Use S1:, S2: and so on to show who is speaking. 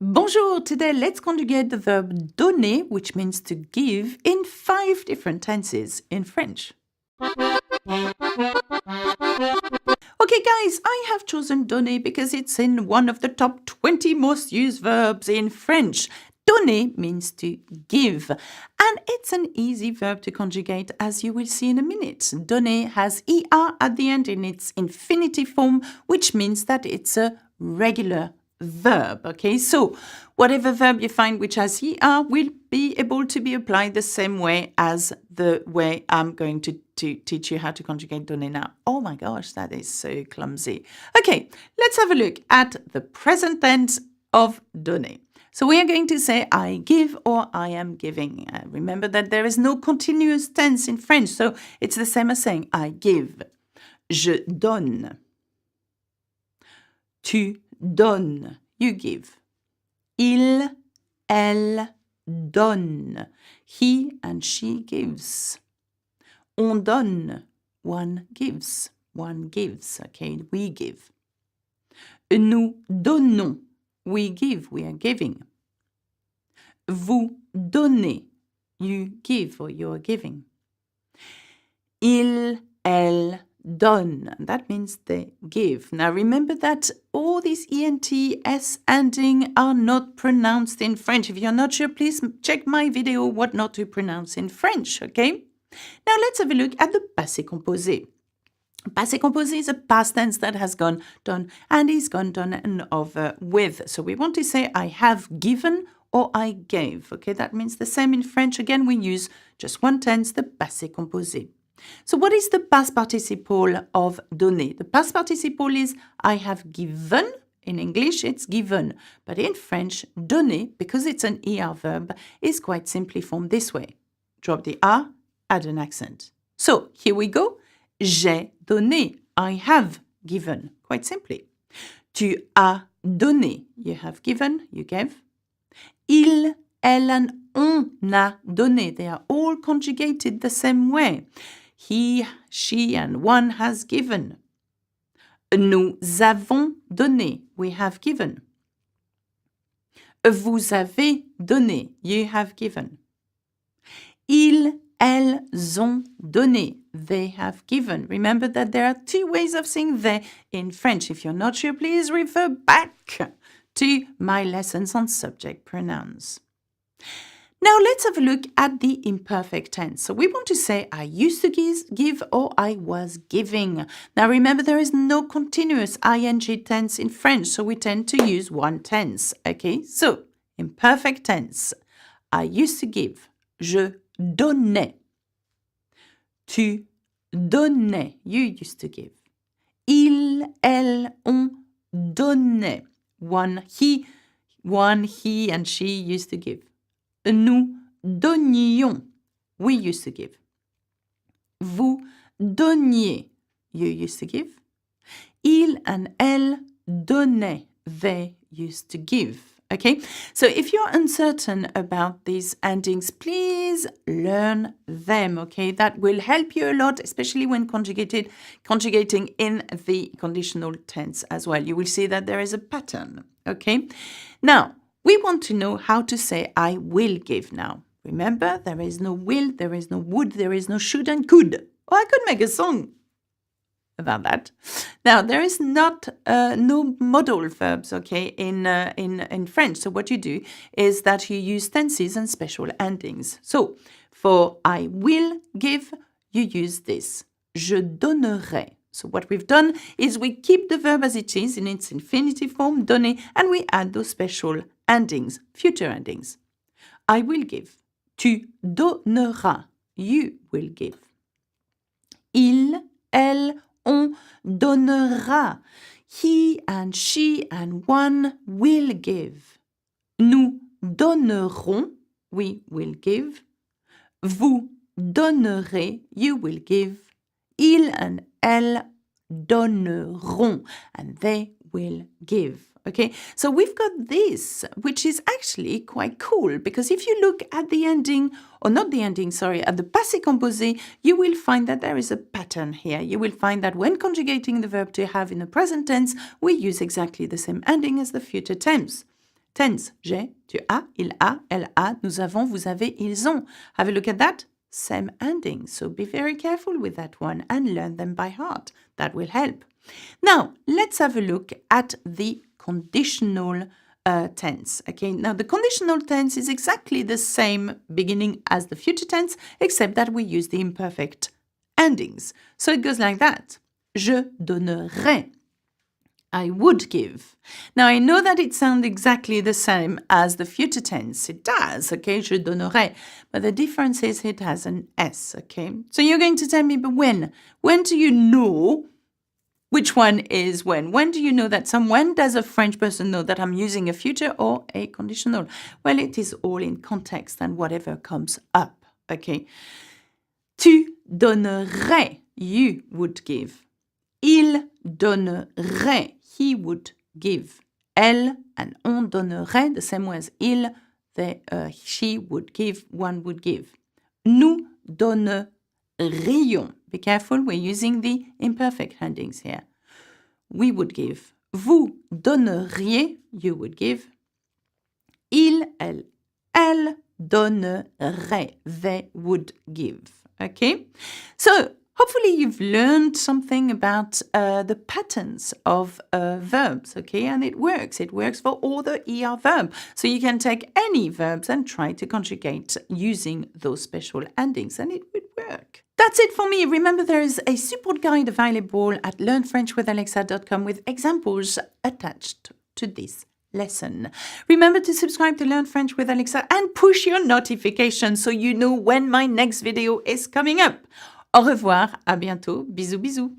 S1: Bonjour, today let's conjugate the verb donner, which means to give, in 5 different tenses in French. Okay guys, I have chosen donner because it's in one of the top 20 most used verbs in French. Donner means to give, and it's an easy verb to conjugate, as you will see in a minute. Donner has er at the end in its infinitive form, which means that it's a regular verb. Okay, so whatever verb you find which has er will be able to be applied the same way as the way I'm going to teach you how to conjugate donner now. Oh my gosh, that is so clumsy. Okay, let's have a look at the present tense of donner. So we are going to say I give or I am giving. Remember that there is no continuous tense in French, so it's the same as saying I give. Je donne. Tu donnes, you give. Il, elle donne. He and she gives. On donne, one gives. One gives, okay, we give. Nous donnons, we give, we are giving. Vous donnez, you give or you are giving. Il, elle donne, that means they give. Now remember that all these ENT, S ending are not pronounced in French. If you're not sure, please check my video what not to pronounce in French, okay? Now let's have a look at the passé composé. Passé composé is a past tense that has gone done and is gone done and over with. So we want to say I have given or I gave, okay? That means the same in French. Again, we use just one tense, the passé composé. So what is the past participle of donner? The past participle is I have given. In English, it's given. But in French, donner, because it's an ER verb, is quite simply formed this way. Drop the R, add an accent. So here we go. J'ai donné. I have given. Quite simply. Tu as donné. You have given. You gave. Il, elle, and on a donné. They are all conjugated the same way. He, she, and one has given. Nous avons donné. We have given. Vous avez donné. You have given. Ils, elles ont donné. They have given. Remember that there are 2 ways of saying they in French. If you're not sure, please refer back to my lessons on subject pronouns. Now let's have a look at the imperfect tense. So we want to say I used to give or I was giving. Now remember there is no continuous ing tense in French, so we tend to use one tense. Okay, so imperfect tense. I used to give. Je donnais. Tu donnais. You used to give. Ils, elles, on donnait. One he and she used to give. Nous donnions. We used to give. Vous donniez. You used to give. Il and elle donnaient. They used to give. Okay? So if you're uncertain about these endings, please learn them. Okay? That will help you a lot, especially when conjugating in the conditional tense as well. You will see that there is a pattern. Okay? Now, we want to know how to say I will give now. Remember, there is no will, there is no would, there is no should and could. Oh, I could make a song about that. Now, there is not no modal verbs, okay, in French. So what you do is that you use tenses and special endings. So for I will give, you use this. Je donnerai. So what we've done is we keep the verb as it is in its infinitive form, donner, and we add those special endings, future endings. I will give. Tu donneras. You will give. Il, elle, on donnera. He and she and one will give. Nous donnerons. We will give. Vous donnerez. You will give. Ils and elles donneront. And they will give. Okay, so we've got this, which is actually quite cool, because if you look at the ending, or not the ending, sorry, at the passé composé, you will find that there is a pattern here. You will find that when conjugating the verb to have in the present tense, we use exactly the same ending as the future tense. tense. J'ai, tu as, il a, elle a, nous avons, vous avez, ils ont. Have a look at that. Same ending. So be very careful with that one and learn them by heart. That will help. Now, let's have a look at the conditional tense. Okay, now the conditional tense is exactly the same beginning as the future tense, except that we use the imperfect endings. So it goes like that. Je donnerai. I would give. Now, I know that it sounds exactly the same as the future tense. It does, okay? Je donnerai. But the difference is it has an S, okay? So you're going to tell me, but when? When do you know which one is when? When do you know that when does a French person know that I'm using a future or a conditional? Well, it is all in context and whatever comes up, okay? Tu donnerais, you would give. Il donnerait, he would give. Elle and on donnerait, the same way as il, she would give, one would give. Nous donnerions. Be careful, we're using the imperfect endings here. We would give. Vous donneriez, you would give. Il, elle donnerait, they would give. Okay? So, hopefully you've learned something about the patterns of verbs, okay? And it works. It works for all the ER verb. So you can take any verbs and try to conjugate using those special endings, and it would work. That's it for me. Remember, there is a support guide available at learnfrenchwithalexa.com with examples attached to this lesson. Remember to subscribe to Learn French with Alexa and push your notifications so you know when my next video is coming up. Au revoir, à bientôt, bisous bisous.